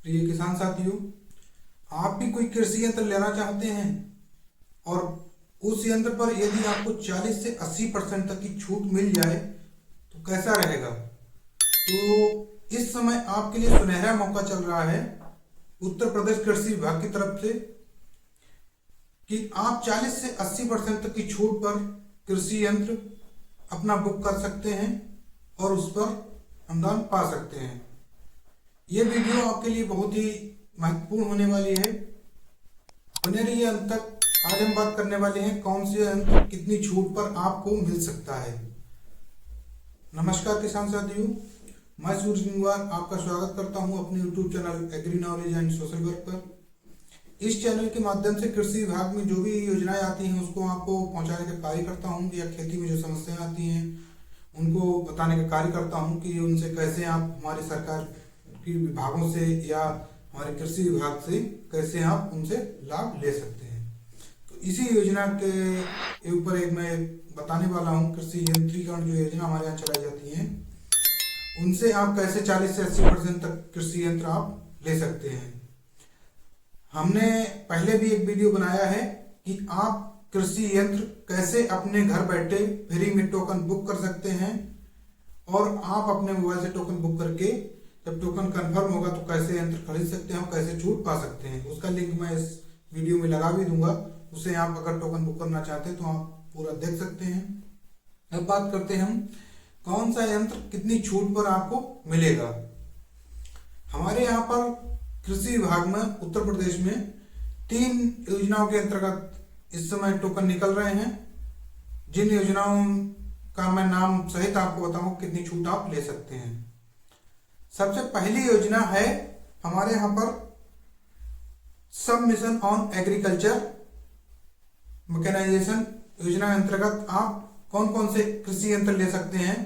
प्रिय किसान साथियों, आप भी कोई कृषि यंत्र लेना चाहते हैं और उस यंत्र पर यदि आपको 40 से 80% तक की छूट मिल जाए तो कैसा रहेगा। तो इस समय आपके लिए सुनहरा मौका चल रहा है उत्तर प्रदेश कृषि विभाग की तरफ से कि आप 40 से 80% तक की छूट पर कृषि यंत्र अपना बुक कर सकते हैं और उस पर अनुदान पा सकते हैं। ये वीडियो आपके लिए बहुत ही महत्वपूर्ण होने वाली है। बने रहिए अंत तक। आज हम बात करने वाले हैं कौन से यंत्र कितनी छूट पर आपको मिल सकता है। नमस्कार किसान साथियों, मैं सूरज गंगवार आपका स्वागत करता हूं अपने YouTube channel agri knowledge and social work पर। इस चैनल के माध्यम से कृषि विभाग में जो भी योजनाएं आती हैं उसको आपको पहुंचाने का कार्य करता हूं, या खेती में जो समस्याएं आती हैं उनको बताने का कार्य करता हूं कि उनसे कैसे आप हमारी सरकार की विभागों से या हमारे कृषि विभाग से कैसे आप उनसे लाभ ले सकते हैं। तो इसी योजना के ऊपर एक मैं बताने वाला हूं, कृषि यंत्रीकरण जो योजना हमारे यहाँ चलाई जाती है उनसे आप कैसे 40 से 80% तक कृषि यंत्र आप ले सकते हैं। हमने पहले भी एक वीडियो बनाया है कि आप कृषि यंत्र कैसे अपने घर बैठे फ्री में टोकन बुक कर सकते हैं और आप अपने मोबाइल से टोकन बुक करके जब टोकन कंफर्म होगा तो कैसे यंत्र खरीद सकते हैं और कैसे छूट पा सकते हैं। उसका लिंक मैं इस वीडियो में लगा भी दूंगा, उसे आप अगर टोकन बुक करना चाहते हैं तो आप पूरा देख सकते हैं। अब बात करते हैं हम कौन सा यंत्र कितनी छूट पर आपको मिलेगा। हमारे यहाँ पर कृषि विभाग में उत्तर प्रदेश में 3 योजनाओं के अंतर्गत इस समय टोकन निकल रहे हैं, जिन योजनाओं का मैं नाम सहित आपको बताऊं कितनी छूट आप ले सकते हैं। सबसे पहली योजना है हमारे यहाँ पर सब मिशन ऑन एग्रीकल्चर मैकेनाइजेशन योजना के अंतर्गत आप कौन कौन से कृषि यंत्र ले सकते हैं।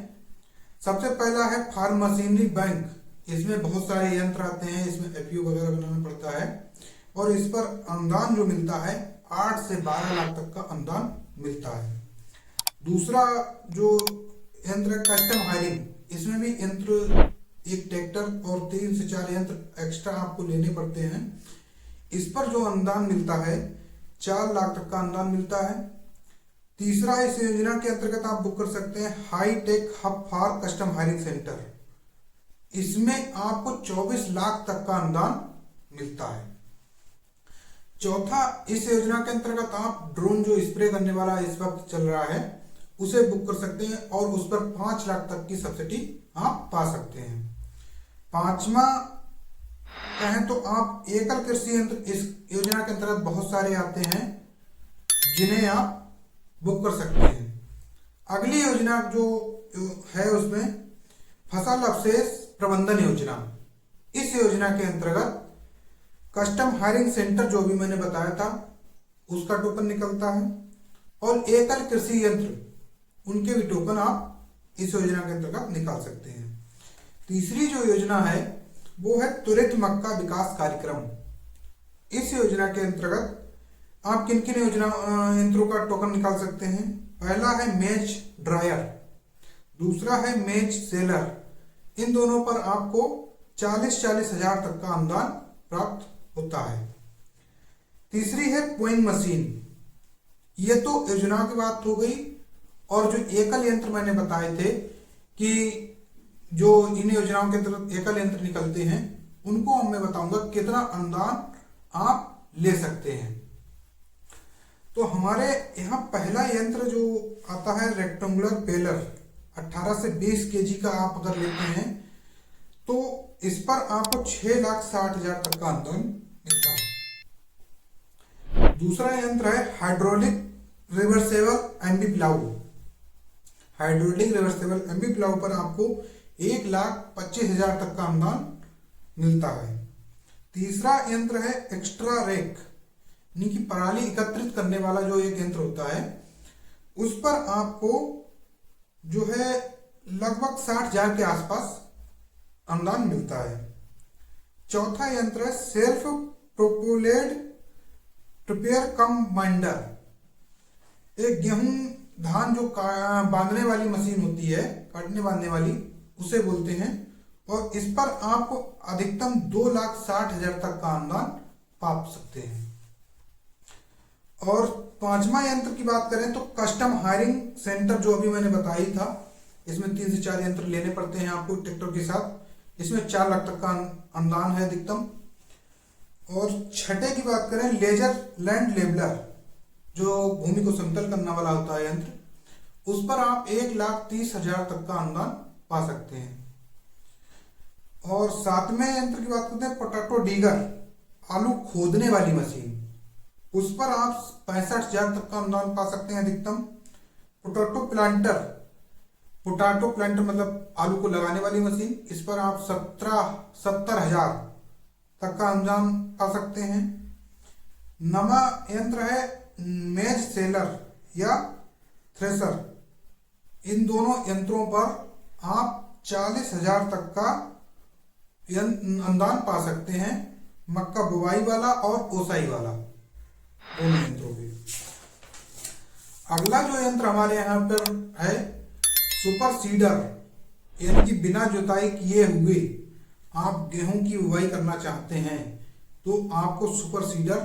सबसे पहला है फार्म मशीनरी बैंक। इसमें बहुत सारे यंत्र आते हैं, इसमें एफपीओ वगैरह बनाना पड़ता है और इस पर अनुदान जो मिलता है 8 से 12 लाख तक का अनुदान मिलता है। दूसरा जो यंत्र है कस्टम हायरिंग, इसमें भी यंत्र एक ट्रैक्टर और 3 से 4 यंत्र एक्स्ट्रा आपको लेने पड़ते हैं। इस पर जो अनुदान मिलता है 4 लाख तक का अनुदान मिलता है। तीसरा इस योजना के अंतर्गत आप बुक कर सकते हैं high tech hub for custom hiring centre. इसमें आपको 24 लाख तक का अनुदान मिलता है। चौथा, इस योजना के अंतर्गत आप ड्रोन जो स्प्रे करने वाला इस वक्त चल रहा है उसे बुक कर सकते हैं और उस पर 5 लाख तक की सब्सिडी आप पा सकते हैं। पांचवा कहें तो आप एकल कृषि यंत्र, इस योजना के अंतर्गत बहुत सारे आते हैं जिन्हें आप बुक कर सकते हैं। अगली योजना जो है उसमें फसल अवशेष प्रबंधन योजना। इस योजना के अंतर्गत कस्टम हायरिंग सेंटर जो भी मैंने बताया था उसका टोकन निकलता है और एकल कृषि यंत्र उनके भी टोकन आप इस योजना के अंतर्गत निकाल सकते हैं। तीसरी जो योजना है वो है त्वरित मक्का विकास कार्यक्रम। इस योजना के अंतर्गत आप किन किन योजना यंत्रों का टोकन निकाल सकते हैं। पहला है मेज ड्रायर, दूसरा है मेज सेलर। इन दोनों पर आपको 40-40 हजार तक का अनुदान प्राप्त होता है। तीसरी है पोइंग मशीन। ये तो योजना की बात हो गई। और जो एकल यंत्र मैंने बताए थे कि जो इन योजनाओं के अंतर्गत एकल यंत्र निकलते हैं उनको मैं बताऊंगा कितना अनुदान आप ले सकते हैं। तो हमारे यहाँ पहला यंत्र जो आता है रेक्टेंगुलर बेलर, 18 से 20 केजी का आप अगर लेते हैं तो इस पर आपको 6,60,000 तक का अनुदान मिलता है। दूसरा यंत्र है hydraulic reversible MB plough. Hydraulic reversible MB plough पर आपको 1,25,000 तक का अनुदान मिलता है। तीसरा यंत्र है एक्स्ट्रा रेक, यानी कि पराली एकत्रित करने वाला जो एक यंत्र होता है उस पर आपको जो है लगभग 60,000 के आसपास अनुदान मिलता है। चौथा यंत्र है सेल्फ प्रोपोलेड ट्रिपियर कम बाइंडर। एक गेहूं धान जो बांधने वाली मशीन होती है, काटने बांधने वाली, उसे बोलते हैं। और इस पर आप अधिकतम 2,60,000 तक का अनुदान पा सकते हैं। और पांचवा यंत्र की बात करें तो कस्टम हायरिंग सेंटर, जो अभी मैंने बताई था, इसमें 3 से 4 यंत्र लेने पड़ते हैं आपको ट्रैक्टर के साथ। इसमें 4 लाख तक का अनुदान है अधिकतम। और छठे की बात करें लेजर लैंड लेवलर, जो भूमि को समतल करने वाला होता है यंत्र, उस पर आप 1,30,000 तक का अनुदान पा सकते हैं। और सातवें यंत्र की बात करते हैं पोटैटो डीगर, आलू खोदने वाली मशीन, उस पर आप 65,000 तक का अनुदान पा सकते हैं अधिकतम। पोटैटो प्लांटर मतलब आलू को लगाने वाली मशीन, इस पर आप 70,000 तक का अनुदान पा सकते हैं। नवा यंत्र है मेज सेलर या थ्रेसर, इन दोनों यंत्रों पर आप 40,000 तक का अनुदान पा सकते हैं, मक्का बुवाई वाला और ओसाई वाला, दोनों यंत्रों के। अगला जो यंत्र हमारे यहाँ पर है सुपर सीडर, यानी कि बिना जुताई किए हुए आप गेहूं की बुवाई करना चाहते हैं तो आपको सुपर सीडर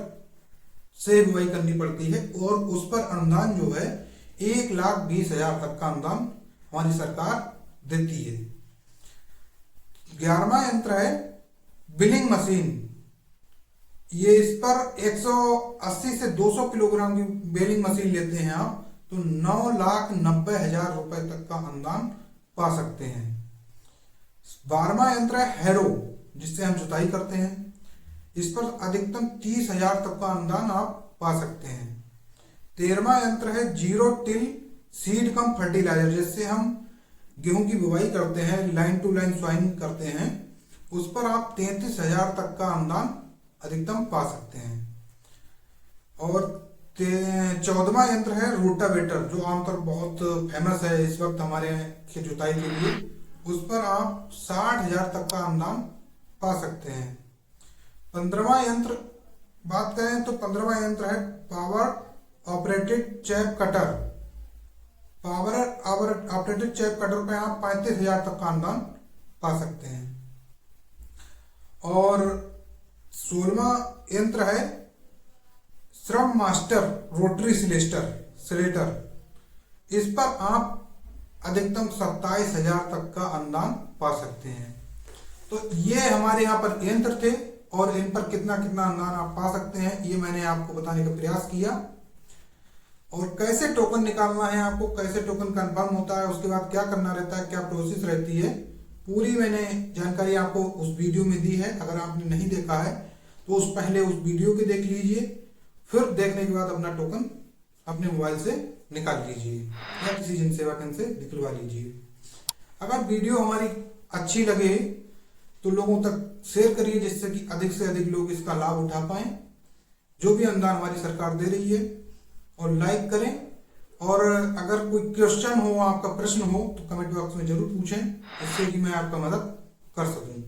से बुवाई करनी पड़ती है, और उस पर अनुदान जो है 1,20,000 तक का अनुदान हमारी सरकार देती है। 11वां यंत्र है बिलिंग मशीन, ये इस पर 180 से 200 किलोग्राम की बेलिंग मशीन लेते हैं आप तो 9,90,000 रुपए तक का अनुदान पा सकते हैं। 12वां यंत्र है हैरो, जिससे हम जुताई करते हैं, इस पर अधिकतम 30,000 तक का अनुदान आप पा सकते हैं। 13वां यंत्र है zero till seed cum fertilizer, जिससे हम गेहूं की बुवाई करते हैं, लाइन टू लाइन स्वाइंग करते हैं, उस पर आप 33,000 तक का अनुदान अधिकतम पा सकते हैं। और 14वां यंत्र है रोटावेटर, जो आमतौर बहुत फेमस है इस वक्त हमारे जुताई के लिए, उस पर आप 60,000 तक का अनुदान पा सकते हैं। 15वां यंत्र बात करें तो 15वां यंत्र है power operated chap cutter. Power operated chap cutter पे आप 35,000 तक का अनुदान पा सकते हैं। और 16वां यंत्र है श्रम मास्टर रोटरी सिलेटर, इस पर आप अधिकतम 27,000 तक का अनुदान पा सकते हैं। तो ये हमारे यहाँ पर यंत्र थे, और इन पर कितना कितना अनुदान आप पा सकते हैं ये मैंने आपको बताने का प्रयास किया। और कैसे टोकन निकालना है, आपको कैसे टोकन कंफर्म होता है, उसके बाद क्या करना रहता है, क्या प्रोसेस रहती है, पूरी मैंने जानकारी आपको उस वीडियो में दी है। अगर आपने नहीं देखा है तो पहले उस वीडियो को देख लीजिए, फिर देखने के बाद अपना टोकन अपने मोबाइल से निकाल लीजिए या किसी जन सेवा केंद्र से निकलवा लीजिए। अगर वीडियो हमारी अच्छी लगे तो लोगों तक शेयर करिए, जिससे कि अधिक से अधिक लोग इसका लाभ उठा पाएं, जो भी अनुदान हमारी सरकार दे रही है। और लाइक करें, और अगर कोई क्वेश्चन हो, आपका प्रश्न हो, तो कमेंट बॉक्स में जरूर पूछें, जिससे कि मैं आपका मदद कर सकूं।